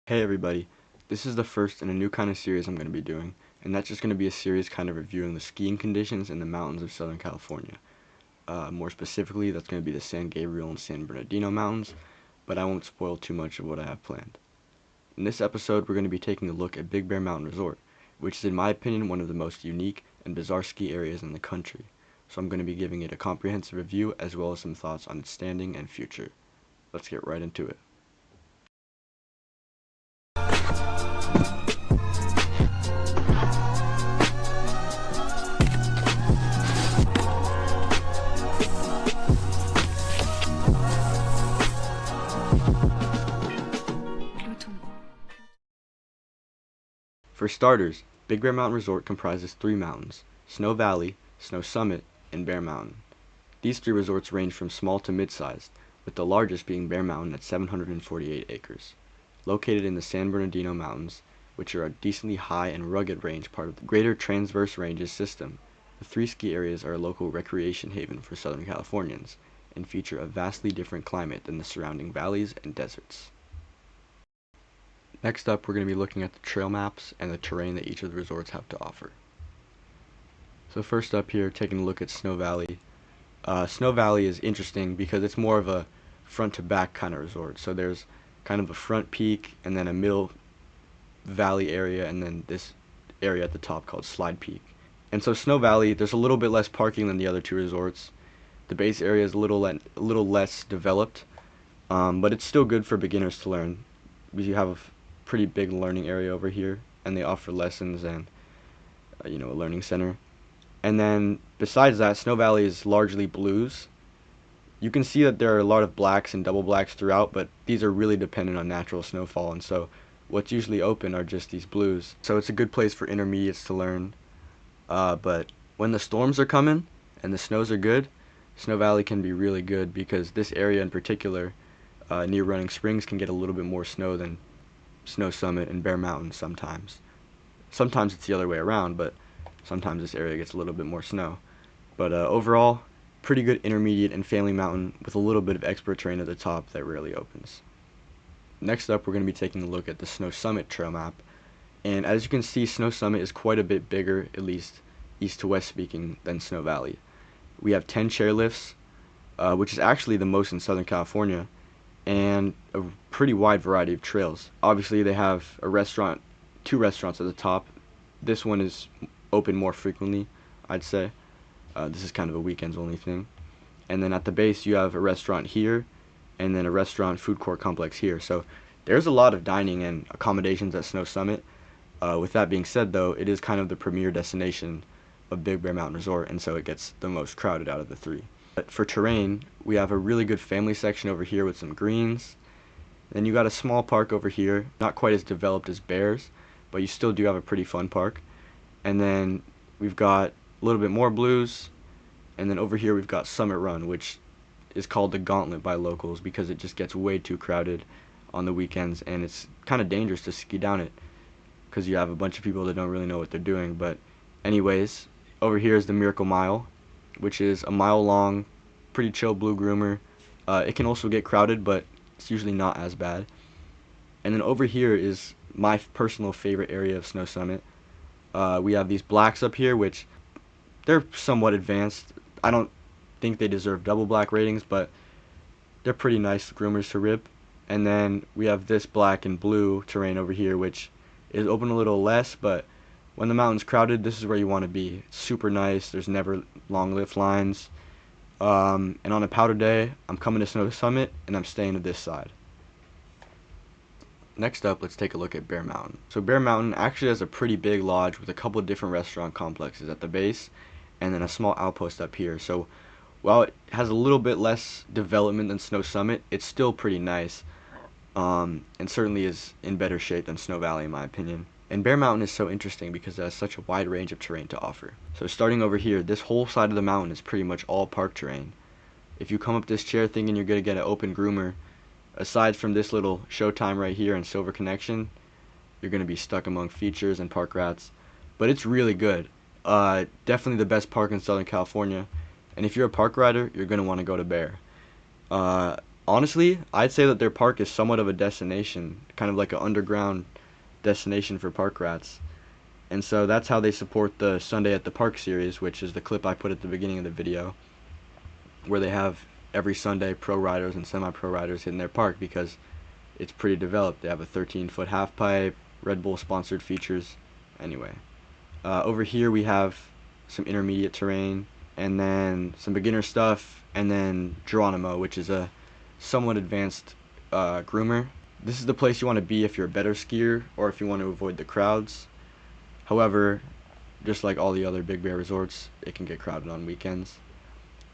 Hey everybody, this is the first in a new kind of series I'm going to be doing, and that's just going to be a series kind of reviewing the skiing conditions in the mountains of Southern California. More specifically, that's going to be the San Gabriel and San Bernardino mountains, but I won't spoil too much of what I have planned. In this episode, we're going to be taking a look at Big Bear Mountain Resort, which is in my opinion one of the most unique and bizarre ski areas in the country, so I'm going to be giving it a comprehensive review as well as some thoughts on its standing and future. Let's get right into it. For starters, Big Bear Mountain Resort comprises three mountains: Snow Valley, Snow Summit, and Bear Mountain. These three resorts range from small to mid-sized, with the largest being Bear Mountain at 748 acres. Located in the San Bernardino Mountains, which are a decently high and rugged range part of the Greater Transverse Ranges system, the three ski areas are a local recreation haven for Southern Californians and feature a vastly different climate than the surrounding valleys and deserts. Next up, we're going to be looking at the trail maps and the terrain that each of the resorts have to offer. So first up here, taking a look at Snow Valley. Snow Valley is interesting because it's more of a front to back kind of resort. So there's kind of a front peak and then a middle valley area and then this area at the top called Slide Peak. And so Snow Valley, there's a little bit less parking than the other two resorts. The base area is a little less developed, but it's still good for beginners to learn. You have a pretty big learning area over here, and they offer lessons and a learning center. And then besides that, Snow Valley is largely blues. You can see that there are a lot of blacks and double blacks throughout, but these are really dependent on natural snowfall, and so what's usually open are just these blues. So it's a good place for intermediates to learn. But when the storms are coming and the snows are good, Snow Valley can be really good because this area in particular, near Running Springs, can get a little bit more snow than Snow Summit and Bear Mountain sometimes. Sometimes it's the other way around, but sometimes this area gets a little bit more snow. But overall, pretty good intermediate and family mountain with a little bit of expert terrain at the top that rarely opens. Next up, we're going to be taking a look at the Snow Summit trail map. And as you can see, Snow Summit is quite a bit bigger, at least east to west speaking, than Snow Valley. We have 10 chairlifts, which is actually the most in Southern California, and a pretty wide variety of trails. Obviously, they have two restaurants at the top. This one is open more frequently, I'd say. This is kind of a weekends only thing. And then at the base, you have a restaurant here, and then a restaurant food court complex here. So there's a lot of dining and accommodations at Snow Summit. With that being said, though, it is kind of the premier destination of Big Bear Mountain Resort, and so it gets the most crowded out of the three. But for terrain, we have a really good family section over here with some greens. Then you got a small park over here, not quite as developed as Bears, but you still do have a pretty fun park. And then we've got a little bit more blues, and then over here we've got Summit Run, which is called the Gauntlet by locals because it just gets way too crowded on the weekends, and it's kind of dangerous to ski down it because you have a bunch of people that don't really know what they're doing. But anyways, over here is the Miracle Mile, which is a mile long, pretty chill blue groomer. It can also get crowded, but it's usually not as bad. And then over here is my personal favorite area of Snow Summit. We have these blacks up here, which they're somewhat advanced. I don't think they deserve double black ratings, but they're pretty nice groomers to rip. And then we have this black and blue terrain over here, which is open a little less, but when the mountain's crowded, this is where you want to be. It's super nice. There's never long lift lines. And on a powder day, I'm coming to Snow Summit, and I'm staying to this side. Next up, let's take a look at Bear Mountain. So Bear Mountain actually has a pretty big lodge with a couple of different restaurant complexes at the base, and then a small outpost up here. So while it has a little bit less development than Snow Summit, it's still pretty nice, and certainly is in better shape than Snow Valley in my opinion. And Bear Mountain is so interesting because it has such a wide range of terrain to offer. So starting over here, this whole side of the mountain is pretty much all park terrain. If you come up this chair thinking you're going to get an open groomer, aside from this little Showtime right here and Silver Connection, you're going to be stuck among features and park rats. But it's really good. Definitely the best park in Southern California. And if you're a park rider, you're going to want to go to Bear. Honestly, I'd say that their park is somewhat of a destination, kind of like an underground destination for park rats. And so that's how they support the Sunday at the Park series, which is the clip I put at the beginning of the video, where they have every Sunday pro riders and semi-pro riders hitting their park because it's pretty developed. They have a 13-foot half pipe, Red Bull sponsored features. Anyway, over here we have some intermediate terrain, and then some beginner stuff, and then Geronimo, which is a somewhat advanced groomer. This is the place you want to be if you're a better skier or if you want to avoid the crowds. However, just like all the other Big Bear resorts, it can get crowded on weekends.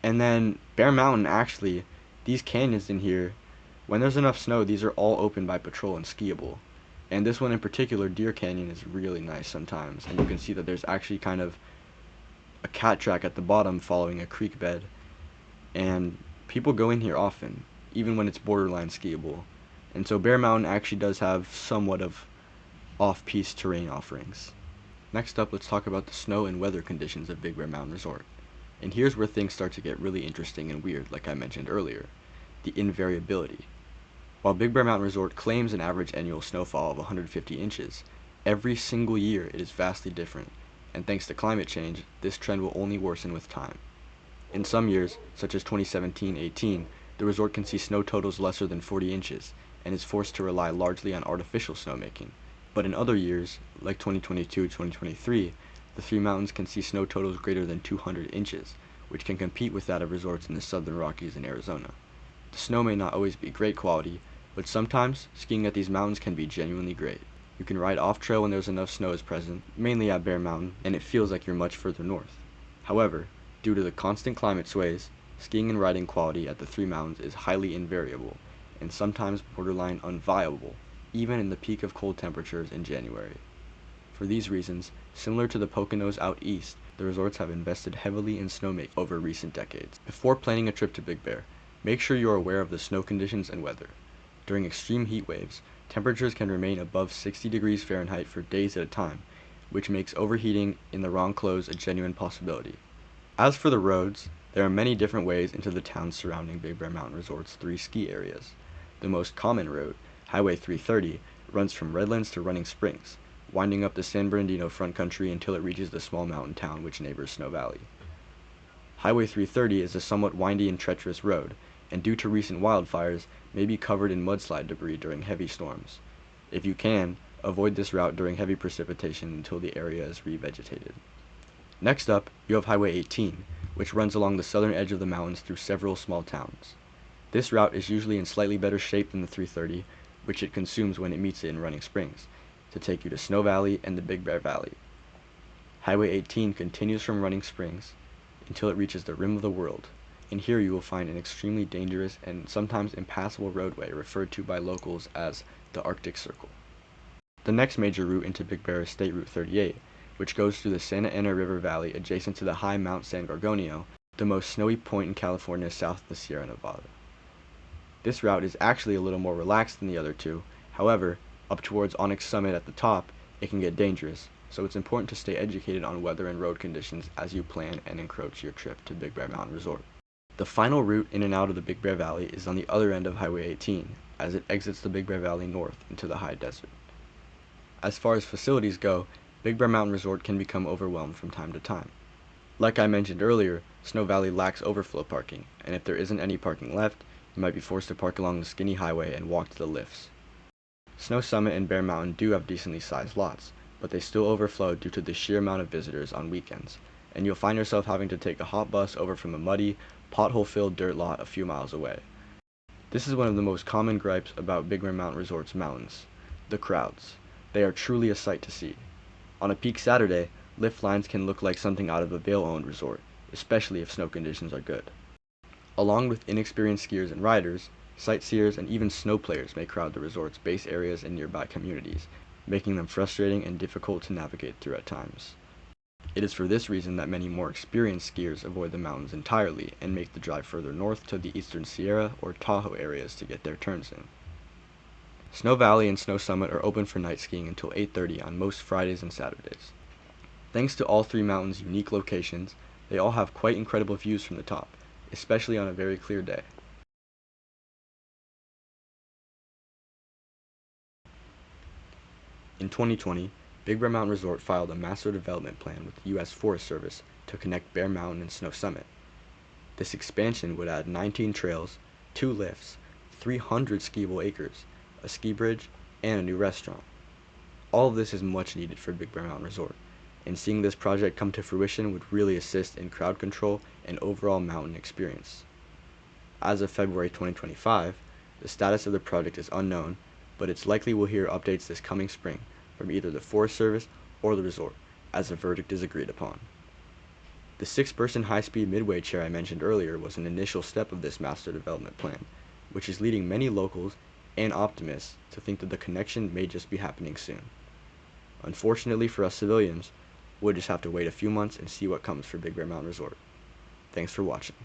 And then Bear Mountain, actually, these canyons in here, when there's enough snow, these are all open by patrol and skiable. And this one in particular, Deer Canyon, is really nice sometimes. And you can see that there's actually kind of a cat track at the bottom following a creek bed. And people go in here often, even when it's borderline skiable. And so Bear Mountain actually does have somewhat of off-piste terrain offerings. Next up, let's talk about the snow and weather conditions of Big Bear Mountain Resort. And here's where things start to get really interesting and weird, like I mentioned earlier, the invariability. While Big Bear Mountain Resort claims an average annual snowfall of 150 inches, every single year it is vastly different, and thanks to climate change, this trend will only worsen with time. In some years, such as 2017-18, the resort can see snow totals lesser than 40 inches, and is forced to rely largely on artificial snowmaking. But in other years, like 2022-2023, the three mountains can see snow totals greater than 200 inches, which can compete with that of resorts in the southern Rockies and Arizona. The snow may not always be great quality, but sometimes skiing at these mountains can be genuinely great. You can ride off-trail when there's enough snow is present, mainly at Bear Mountain, and it feels like you're much further north. However, due to the constant climate sways, skiing and riding quality at the three mountains is highly invariable, and sometimes borderline unviable, even in the peak of cold temperatures in January. For these reasons, similar to the Poconos out east, the resorts have invested heavily in snowmaking over recent decades. Before planning a trip to Big Bear, make sure you are aware of the snow conditions and weather. During extreme heat waves, temperatures can remain above 60 degrees Fahrenheit for days at a time, which makes overheating in the wrong clothes a genuine possibility. As for the roads, there are many different ways into the towns surrounding Big Bear Mountain Resort's three ski areas. The most common route, Highway 330, runs from Redlands to Running Springs, winding up the San Bernardino front country until it reaches the small mountain town which neighbors Snow Valley. Highway 330 is a somewhat windy and treacherous road, and due to recent wildfires, may be covered in mudslide debris during heavy storms. If you can, avoid this route during heavy precipitation until the area is revegetated. Next up, you have Highway 18, which runs along the southern edge of the mountains through several small towns. This route is usually in slightly better shape than the 330, which it consumes when it meets it in Running Springs, to take you to Snow Valley and the Big Bear Valley. Highway 18 continues from Running Springs until it reaches the rim of the world, and here you will find an extremely dangerous and sometimes impassable roadway referred to by locals as the Arctic Circle. The next major route into Big Bear is State Route 38, which goes through the Santa Ana River Valley adjacent to the high Mount San Gorgonio, the most snowy point in California south of the Sierra Nevada. This route is actually a little more relaxed than the other two. However, up towards Onyx Summit at the top, it can get dangerous, so it's important to stay educated on weather and road conditions as you plan and encroach your trip to Big Bear Mountain Resort. The final route in and out of the Big Bear Valley is on the other end of Highway 18, as it exits the Big Bear Valley north into the high desert. As far as facilities go, Big Bear Mountain Resort can become overwhelmed from time to time. Like I mentioned earlier, Snow Valley lacks overflow parking, and if there isn't any parking left, you might be forced to park along the skinny highway and walk to the lifts. Snow Summit and Bear Mountain do have decently sized lots, but they still overflow due to the sheer amount of visitors on weekends, and you'll find yourself having to take a hot bus over from a muddy, pothole-filled dirt lot a few miles away. This is one of the most common gripes about Big Bear Mountain Resort's mountains: the crowds. They are truly a sight to see. On a peak Saturday, lift lines can look like something out of a Vail-owned resort, especially if snow conditions are good. Along with inexperienced skiers and riders, sightseers and even snow players may crowd the resort's base areas and nearby communities, making them frustrating and difficult to navigate through at times. It is for this reason that many more experienced skiers avoid the mountains entirely and make the drive further north to the eastern Sierra or Tahoe areas to get their turns in. Snow Valley and Snow Summit are open for night skiing until 8:30 on most Fridays and Saturdays. Thanks to all three mountains' unique locations, they all have quite incredible views from the top, especially on a very clear day. In 2020, Big Bear Mountain Resort filed a master development plan with the U.S. Forest Service to connect Bear Mountain and Snow Summit. This expansion would add 19 trails, 2 lifts, 300 skiable acres, a ski bridge, and a new restaurant. All of this is much needed for Big Bear Mountain Resort, and seeing this project come to fruition would really assist in crowd control and overall mountain experience. As of February 2025, the status of the project is unknown, but it's likely we'll hear updates this coming spring from either the Forest Service or the resort, as a verdict is agreed upon. The 6-person high-speed midway chair I mentioned earlier was an initial step of this master development plan, which is leading many locals and optimists to think that the connection may just be happening soon. Unfortunately for us civilians, we'll just have to wait a few months and see what comes for Big Bear Mountain Resort. Thanks for watching.